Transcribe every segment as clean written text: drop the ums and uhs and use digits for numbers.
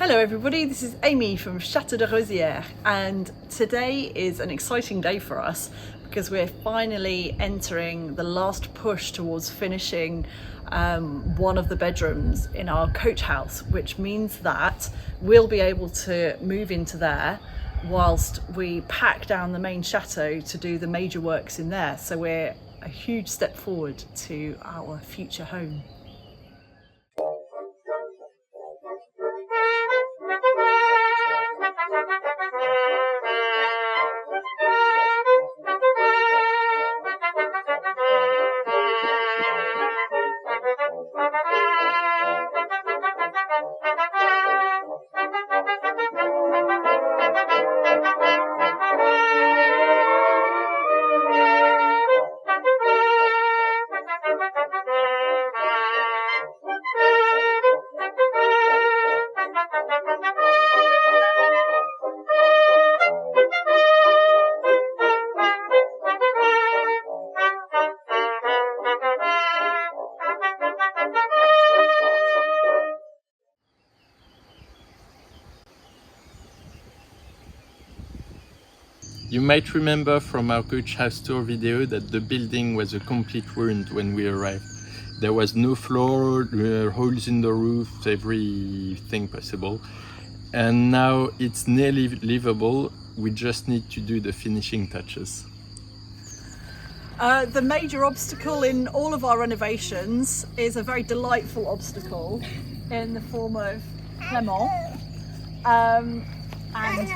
Hello everybody, this is Amy from Chateau de Rosieres, and today is an exciting day for us because we're finally entering the last push towards finishing one of the bedrooms in our coach house, which means that we'll be able to move into there whilst we pack down the main chateau to do the major works in there. So we're a huge step forward to our future home. You might remember from our coach house tour video that the building was a complete ruin when we arrived. There was no floor, holes in the roof, everything possible. And now it's nearly livable. We just need to do the finishing touches. The major obstacle in all of our renovations is a very delightful obstacle in the form of Clement and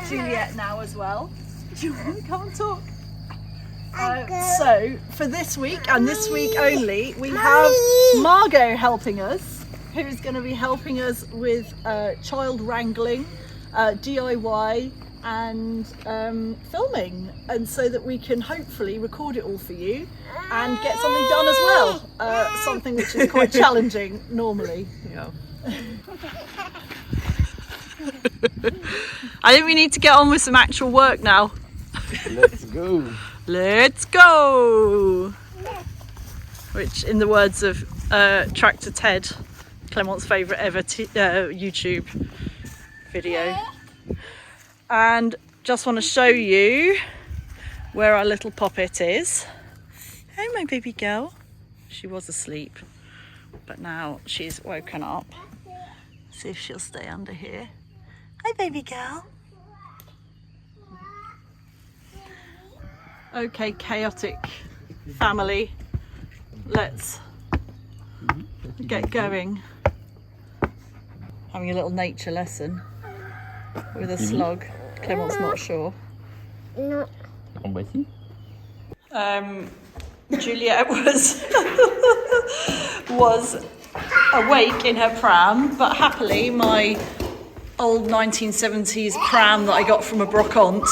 Juliet now as well. Do you want to come and talk? So for this week and this week only, we have Margot helping us, who's going to be helping us with child wrangling, DIY and filming, and so that we can hopefully record it all for you and get something done as well, something which is quite challenging normally. Yeah. I think we need to get on with some actual work now. Let's go! Let's go! Which, in the words of Tractor Ted, Clement's favourite ever YouTube video. And just want to show you where our little poppet is. Oh, my baby girl. She was asleep, but now she's woken up. See if she'll stay under here. Hi, baby girl. Okay, chaotic family. Let's get going. Having a little nature lesson with a slug. Clement's not sure. No. Juliet was awake in her pram, but happily my old 1970s pram that I got from a brocante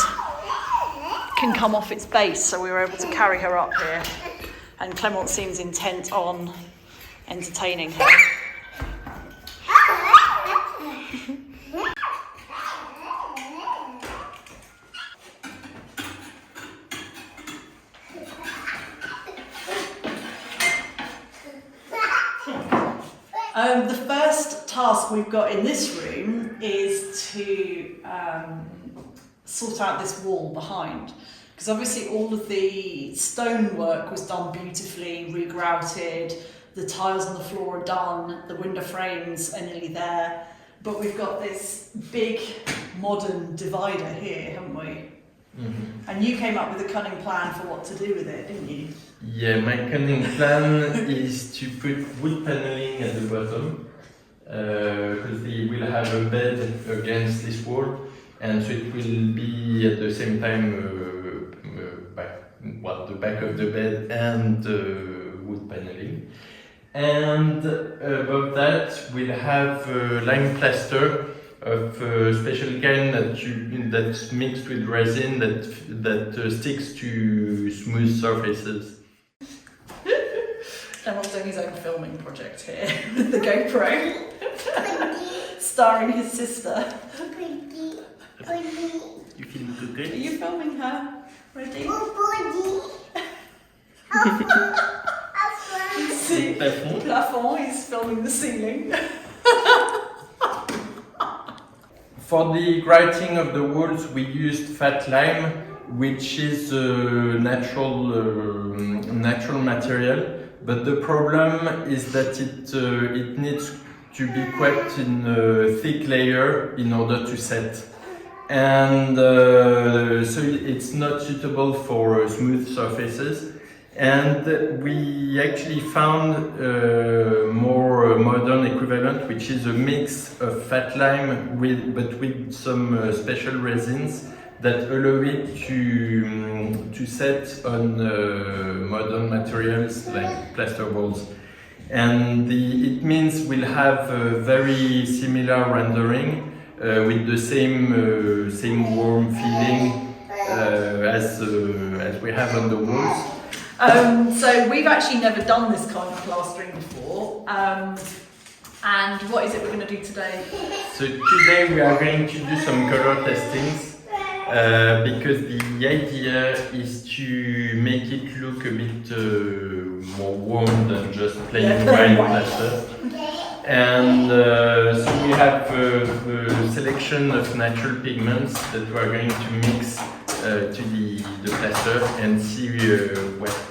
can come off its base, so we were able to carry her up here, and Clement seems intent on entertaining her. The first task we've got in this room is to sort out this wall behind, because obviously all of the stonework was done beautifully, regrouted, the tiles on the floor are done, the window frames are nearly there, but we've got this big modern divider here, haven't we? Mm-hmm. And you came up with a cunning plan for what to do with it, didn't you? Yeah, my cunning plan is to put wood paneling at the bottom, because we will have a bed against this wall, and so it will be at the same time the back of the bed and wood paneling. And above that we'll have lime plaster of a special kind that's mixed with resin that sticks to smooth surfaces. Clement's doing his own filming project here with the GoPro, starring his sister. You feeling good? Are you filming her? Ready? See, plafond, he's filming the ceiling. For the grouting of the walls, we used fat lime, which is a natural material. But the problem is that it needs to be kept in a thick layer in order to set. And so it's not suitable for smooth surfaces. And we actually found a more modern equivalent, which is a mix of fat lime but with some special resins that allow it to set on modern materials like plaster walls. And it means we'll have a very similar rendering with the same warm feeling as we have on the walls. So we've actually never done this kind of plastering before. And what is it we're going to do today? So today we are going to do some color testings because the idea is to make it look a bit more warm than just plain white plaster. And so we have a selection of natural pigments that we are going to mix to the plaster and see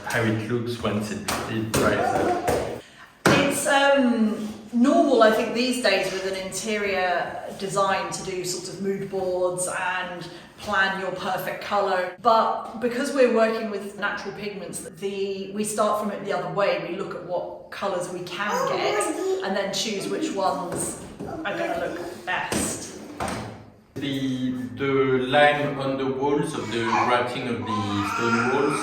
how it looks once it dries out. It's normal, I think, these days with an interior design to do sort of mood boards and plan your perfect colour. But because we're working with natural pigments, we start from it the other way. We look at what colours we can get and then choose which ones are going to look best. The lime on the walls of the grouting of the stone walls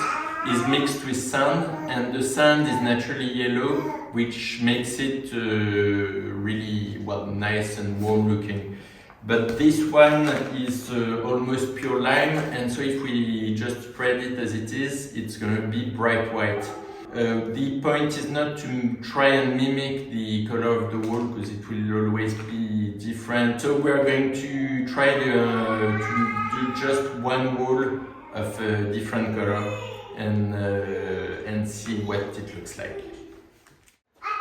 is mixed with sand, and the sand is naturally yellow, which makes it really nice and warm looking. But this one is almost pure lime, and so if we just spread it as it is, it's going to be bright white. The point is not to try and mimic the color of the wall, because it will always be different. So we are going to try to do just one wall of a different color and see what it looks like.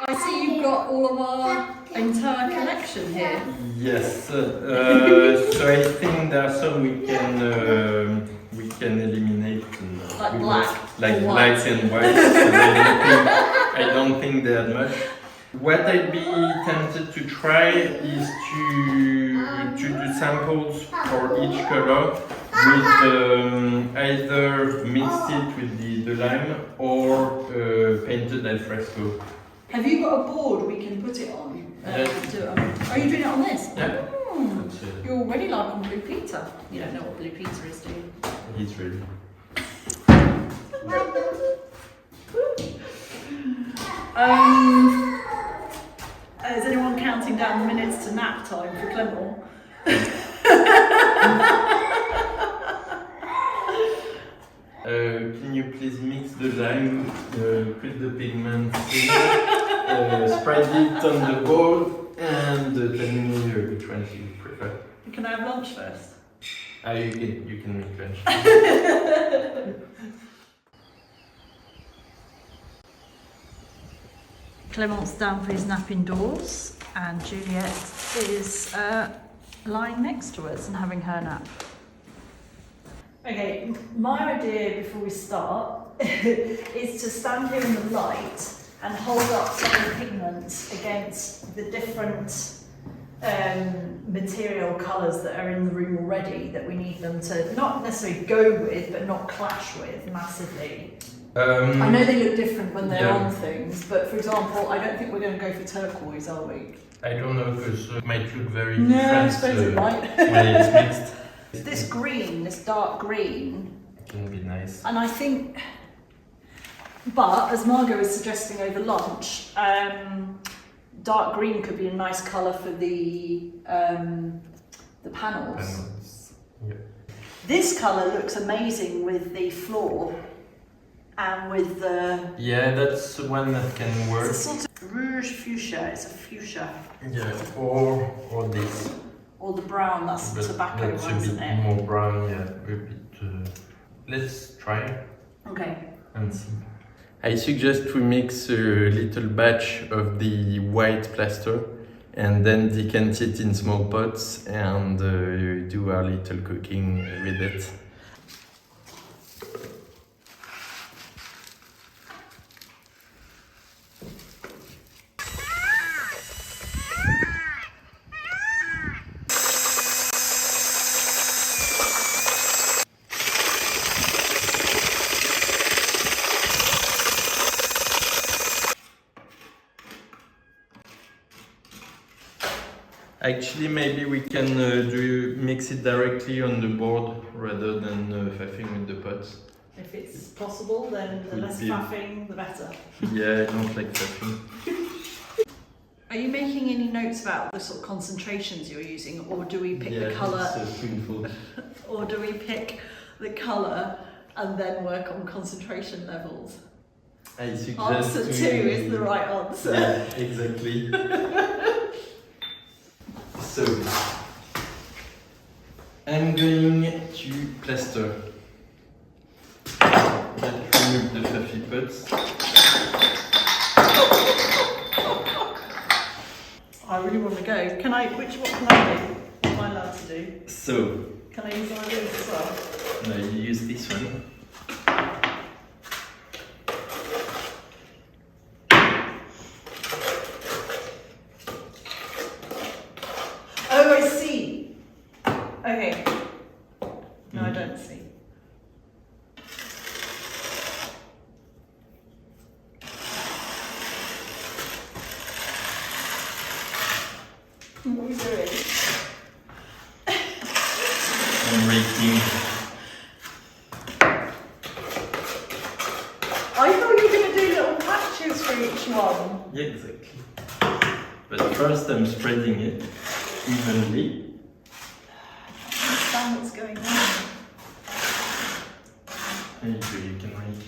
I see you've got all of our entire collection here. Yes, so I think there are some we can eliminate. Like black, like black and white. So I don't think they add much. What I'd be tempted to try is to do samples for each color with either mixed it with the lime or painted al fresco. Have you got a board we can put it on? Are you doing it on this? Yeah. You're already like on Blue Peter. You don't know what Blue Peter is, do you? He's ready. Is anyone counting down the minutes to nap time for Clement? Can you please mix the lime, put the pigment in, spread it on the bowl, and tell me which one you prefer. Can I have lunch first? You can make lunch. Clement's down for his nap indoors, and Juliet is lying next to us and having her nap. Okay, my idea before we start is to stand here in the light and hold up some of the pigments against the different material colours that are in the room already that we need them to not necessarily go with, but not clash with massively. I know they look different when they're on things, but for example, I don't think we're going to go for turquoise, are we? I don't know, because it might look very No, different I suppose it might. when it's mixed. This green, this dark green, Can be nice. and I think, but as Margot was suggesting over lunch, dark green could be a nice colour for the panels. Yeah. This colour looks amazing with the floor and with the... Yeah, that's one that can work. It's a sort of rouge fuchsia, it's a fuchsia. Yeah, or this. Or the brown, that's the tobacco that's one, a isn't bit it? more brown, yeah. A bit. Let's try Okay. and see. I suggest we mix a little batch of the white plaster and then decant it in small pots and do our little cooking with it. Actually, maybe we can mix it directly on the board rather than faffing with the pots. If it's possible, then the less faffing, the better. Yeah, I don't like faffing. Are you making any notes about the sort of concentrations you're using, or do we pick the colour? It's a spoonful. Or do we pick the colour and then work on concentration levels? I suggest Answer 2 is the right answer. Yeah, exactly. So, I'm going to plaster. Let's remove the fluffy pots. I really want to go. What can I do? What am I allowed to do? So, Can I use one of these as well? no, you use this one. Oh, I see. Okay. No, I don't see. What are we doing? I'm raking. I thought you were going to do little patches for each one. Yeah, exactly. But first I'm spreading it evenly. I don't understand what's going on. You can rake.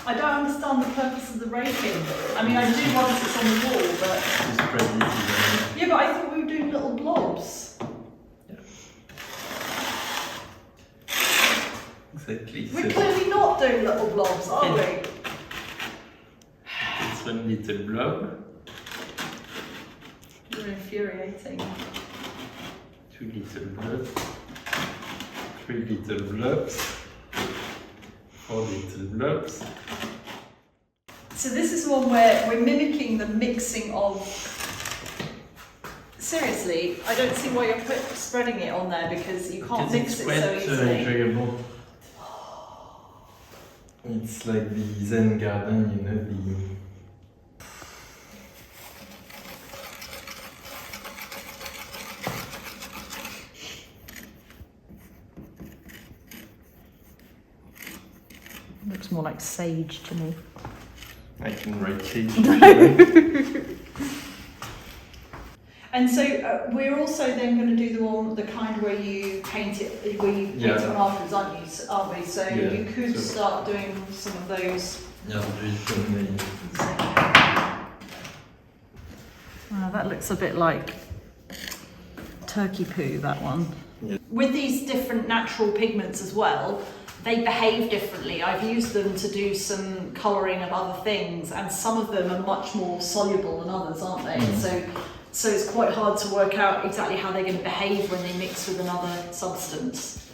I don't understand the purpose of the raking. I mean, I do once it's on the wall, but... You spread it evenly. Yeah, but I thought we were doing little blobs. Yeah. Exactly. We're So clearly not doing little blobs, are we? it's one little blob, You're infuriating. 2 little blobs, 3 little blobs, 4 little blobs. So this is one where we're mimicking the mixing of... Seriously, I don't see why you're spreading it on there, because you can't mix it so easily. Enjoyable. It's like the Zen garden, you know, the... Looks more like sage to me. I can write sage if you like. And so we're also then going to do the kind where you paint it, where you paint it on afterwards, aren't we? So Yeah, you could so- start doing some of those. Yeah, do it on the... That looks a bit like turkey poo, that one. Yeah. With these different natural pigments as well, they behave differently. I've used them to do some colouring of other things, and some of them are much more soluble than others, aren't they? So it's quite hard to work out exactly how they're going to behave when they mix with another substance.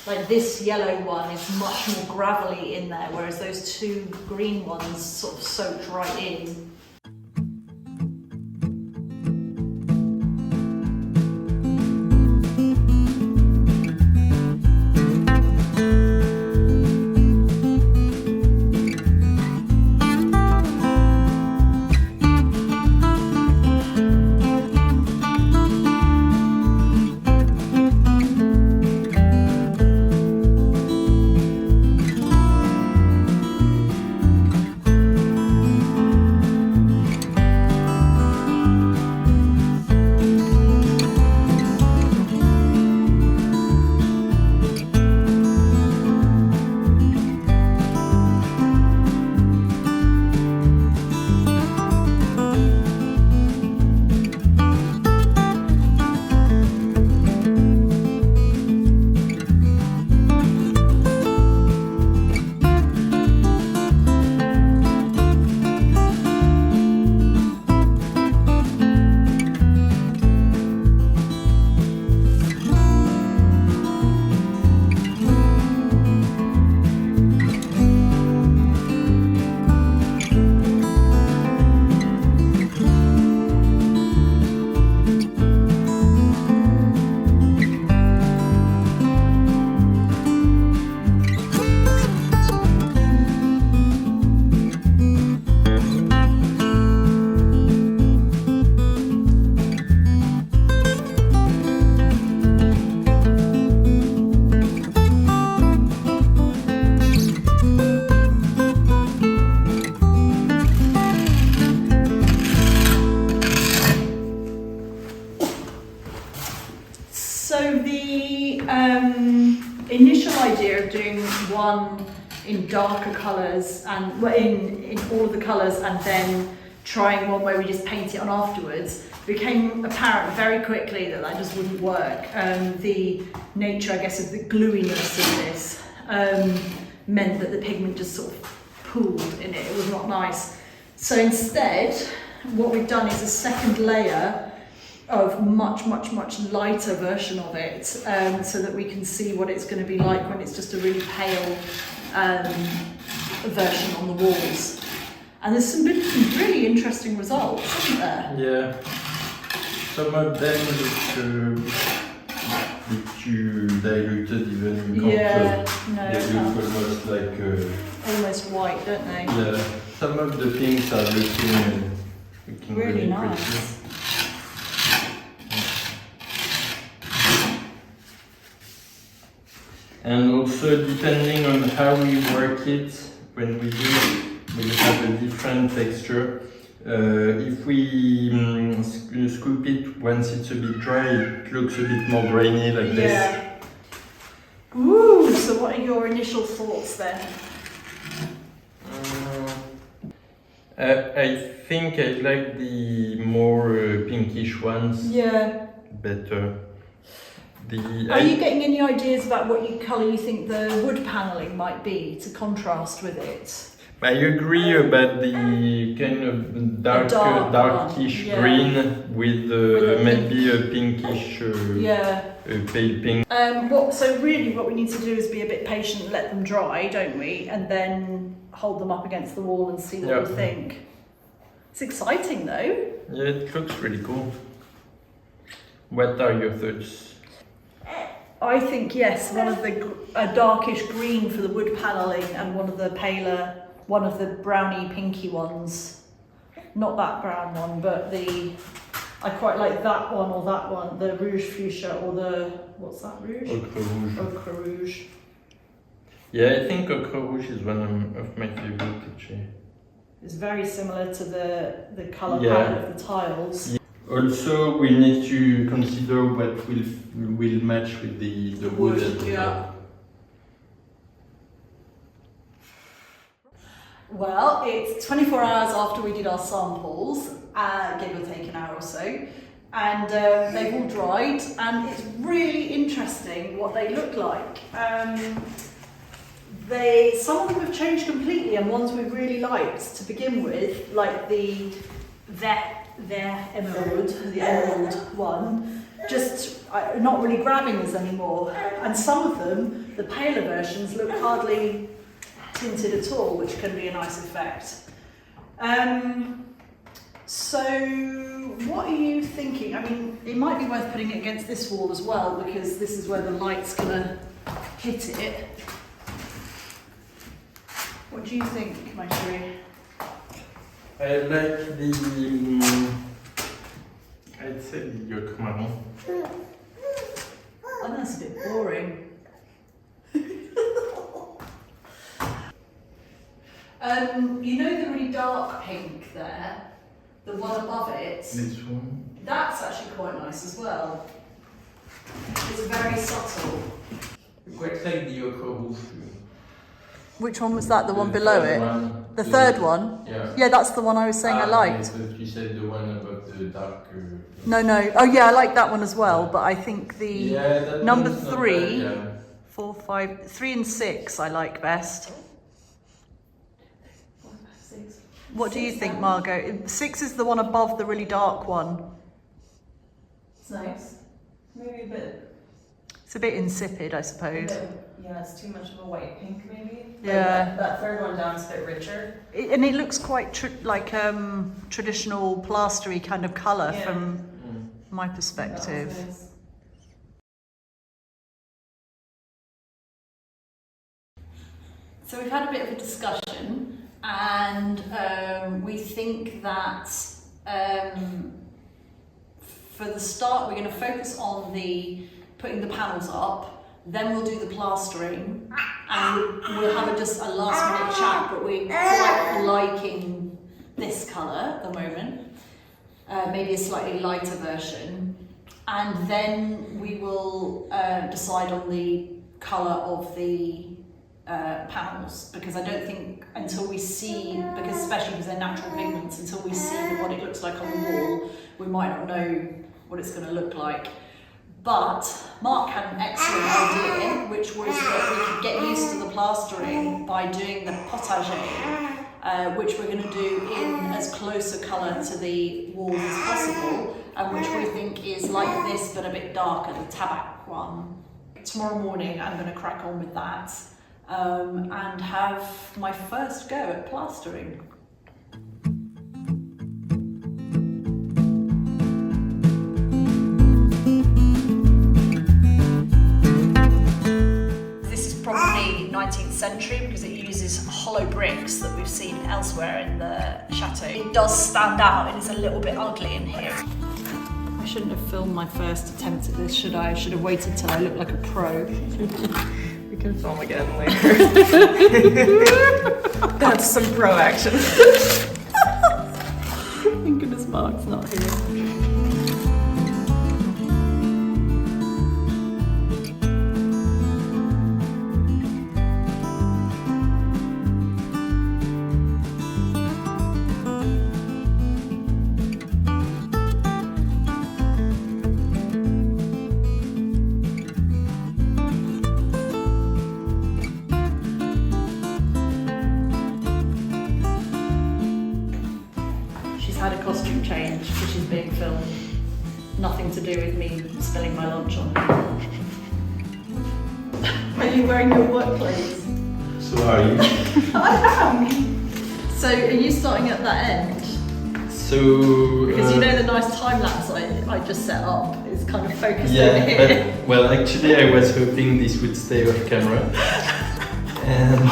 Like this yellow one is much more gravelly in there, whereas those 2 green ones sort of soaked right in. So the initial idea of doing one in darker colours and in all of the colours and then trying one where we just paint it on afterwards became apparent very quickly that that just wouldn't work. The nature, I guess, of the gluiness of this meant that the pigment just sort of pooled in it. It was not nice. So instead, what we've done is a second layer of much lighter version of it, so that we can see what it's going to be like when it's just a really pale version on the walls. And there's been some really interesting results, isn't there? Yeah. Some of them look too diluted even in color. Yeah, no, they look almost like almost white, don't they? yeah. Some of the pinks are looking really nice. pretty. And also, depending on how we work it, when we do it, we have a different texture. If we scoop it once it's a bit dry, it looks a bit more grainy like this. Yeah. Ooh, so what are your initial thoughts then? I think I like the more pinkish ones Yeah. better. Are you getting any ideas about what colour you think the wood panelling might be to contrast with it? I agree about the kind of darkish yeah. green with a maybe a pinkish Yeah. pale pink. So really what we need to do is be a bit patient and let them dry, don't we? And then hold them up against the wall and see what we think. It's exciting though. Yeah, it looks really cool. What are your thoughts? I think yes, a darkish green for the wood panelling and one of the browny pinky ones. Not that brown one, but I quite like that one or that one, the rouge fuchsia or what's that rouge? Ochre rouge. Ochre rouge. Yeah, I think ochre rouge is one of my favorite actually. It's very similar to the colour palette of the tiles. Yeah. Also, we need to consider what will match with the wood. Yeah. Well, it's 24 hours after we did our samples, give or take an hour or so, and they've all dried, and it's really interesting what they look like. Some of them have changed completely, and ones we really liked to begin with, like the emerald one, just not really grabbing us anymore. And some of them, the paler versions, look hardly tinted at all, which can be a nice effect. So what are you thinking? I mean, it might be worth putting it against this wall as well, because this is where the light's gonna hit it. What do you think, Maitri? I like I'd say the ochre marron. I think that's a bit boring. You know the really dark pink there? The one above it? This one? That's actually quite nice as well. It's very subtle. Quite like the ochre rouge. Which one was that? The one below it? The third one? Yeah. Yeah, that's the one I was saying I liked. But you said the one above the dark. No. Oh yeah, I like that one as well, but I think the number 3, 4, 5, 3 and 6 I like best. What do you think, Margot? 6 is the one above the really dark one. It's nice. Maybe a bit. It's a bit insipid, I suppose. Yeah, it's too much of a white pink, maybe. Yeah. That third one down is a bit richer. And it looks quite traditional plastery kind of colour from my perspective. Nice. So we've had a bit of a discussion, and we think that for the start we're going to focus on putting the panels up. Then we'll do the plastering, and we'll have just a last minute chat, but we're quite liking this colour at the moment. Maybe a slightly lighter version. and then we will decide on the colour of the panels, because I don't think until we see, because especially because they're natural pigments, until we see what it looks like on the wall, we might not know what it's going to look like. But Mark had an excellent idea, which was that we could get used to the plastering by doing the potager, which we're going to do in as close a colour to the walls as possible, and which we think is like this but a bit darker, the tabac one. Tomorrow morning I'm going to crack on with that and have my first go at plastering. This is probably 19th century because it uses hollow bricks that we've seen elsewhere in the chateau. It does stand out and it's a little bit ugly in here. I shouldn't have filmed my first attempt at this, should I? I should have waited till I looked like a pro. We can film again later. That's some pro action. Thank goodness Mark's not here. Had a costume change because she's being filmed. Nothing to do with me spilling my lunch on her. Are you wearing your work clothes? So are you? I am! So are you starting at that end? So... Because you know the nice time lapse I just set up is kind of focused over yeah, here. but, well, actually I was hoping this would stay off camera. And